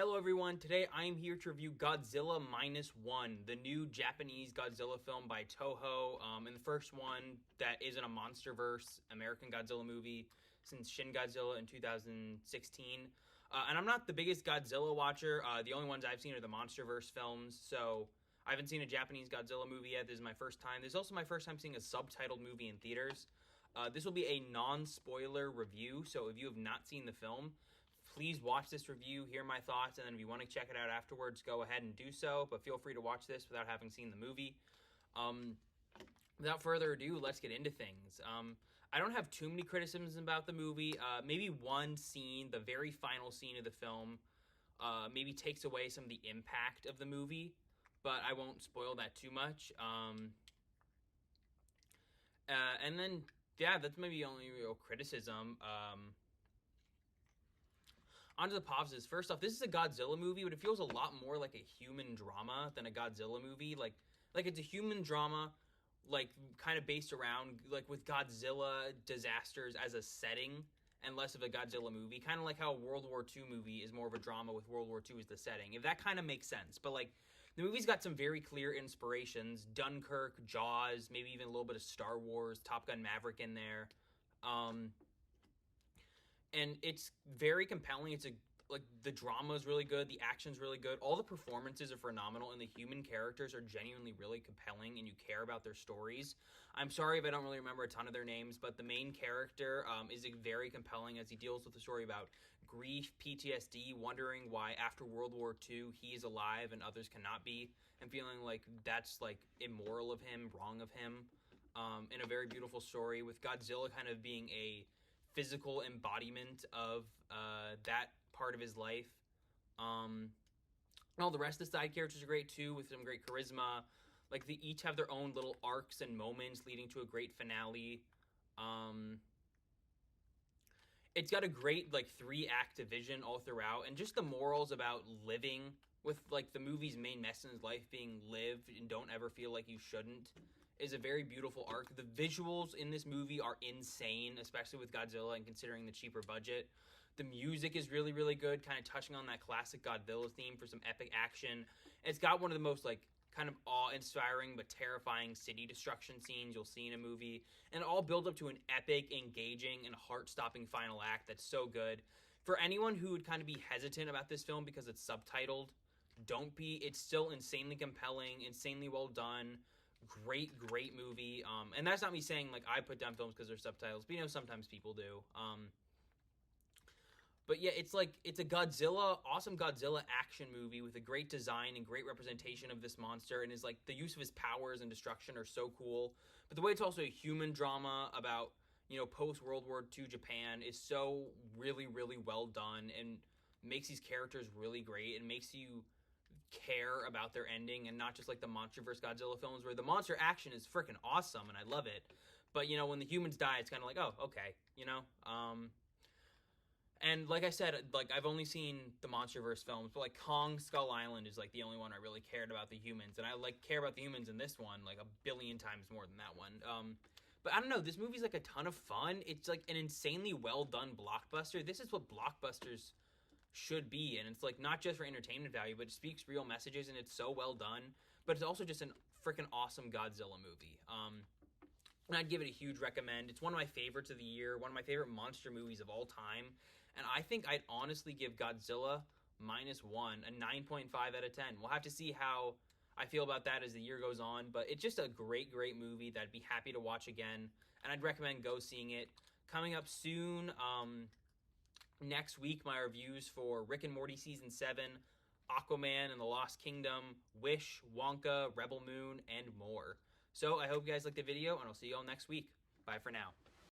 Hello everyone, today I am here to review Godzilla Minus One, the new Japanese Godzilla film by Toho, and the first one that isn't a MonsterVerse American Godzilla movie since Shin Godzilla in 2016. And I'm not the biggest Godzilla watcher, the only ones I've seen are the MonsterVerse films, so I haven't seen a Japanese Godzilla movie yet. This is my first time. This is also my first time seeing a subtitled movie in theaters. This will be a non-spoiler review, so if you have not seen the film, please watch this review, hear my thoughts, and then if you want to check it out afterwards, go ahead and do so, but feel free to watch this without having seen the movie. Without further ado, let's get into things. I don't have too many criticisms about the movie. Maybe one scene, the very final scene of the film, maybe takes away some of the impact of the movie, but I won't spoil that too much. And then, yeah, that's maybe the only real criticism. On to the positives. First off, this is a Godzilla movie, but it feels a lot more like a human drama than a Godzilla movie. Like it's a human drama, like kind of based around, like with Godzilla disasters as a setting and less of a Godzilla movie. Kind of like how a World War II movie is more of a drama with World War II as the setting. If that kind of makes sense. But like the movie's got some very clear inspirations. Dunkirk, Jaws, maybe even a little bit of Star Wars, Top Gun Maverick in there. And it's very compelling. Like the drama is really good, the action's really good, all the performances are phenomenal, and the human characters are genuinely really compelling, and you care about their stories. I'm sorry if I don't really remember a ton of their names, but the main character is very compelling as he deals with the story about grief, PTSD, wondering why after World War II he is alive and others cannot be, and feeling like that's like immoral of him, wrong of him, in a very beautiful story, with Godzilla kind of being a physical embodiment of that part of his life. And all the rest of the side characters are great too, with some great charisma. Like they each have their own little arcs and moments leading to a great finale. It's got a great like 3-act division all throughout, and just the morals about living, with like the movie's main message in life being live and don't ever feel like you shouldn't, is a very beautiful arc. The visuals in this movie are insane, especially with Godzilla and considering the cheaper budget. The music is really, really good, kind of touching on that classic Godzilla theme for some epic action. It's got one of the most like kind of awe-inspiring but terrifying city destruction scenes you'll see in a movie, and all build up to an epic, engaging, and heart-stopping final act that's so good. For anyone who would kind of be hesitant about this film because it's subtitled, don't be. It's still insanely compelling, insanely well done. Great movie. And that's not me saying like I put down films because they're subtitles, but you know sometimes people do. But yeah, it's a awesome Godzilla action movie with a great design and great representation of this monster, and is like the use of his powers and destruction are so cool. But the way it's also a human drama about, you know, post World War II Japan is so really, really well done, and makes these characters really great, and makes you care about their ending, and not just like the MonsterVerse Godzilla films where the monster action is freaking awesome and I love it, but you know when the humans die it's kind of like, oh okay, you know. And like I said, like I've only seen the MonsterVerse films, but like Kong Skull Island is like the only one I really cared about the humans, and I like care about the humans in this one like a billion times more than that one. But I don't know, this movie's like a ton of fun. It's like an insanely well done blockbuster. This is what blockbusters should be, and it's like not just for entertainment value, but it speaks real messages, and it's so well done. But it's also just a freaking awesome Godzilla movie. And I'd give it a huge recommend. It's one of my favorites of the year, one of my favorite monster movies of all time, and I think I'd honestly give Godzilla Minus One a 9.5 out of 10. We'll have to see how I feel about that as the year goes on, but it's just a great movie that I'd be happy to watch again, and I'd recommend go seeing it. Coming up soon, next week, my reviews for Rick and Morty Season 7, Aquaman and the Lost Kingdom, Wish, Wonka, Rebel Moon, and more. So I hope you guys liked the video, and I'll see you all next week. Bye for now.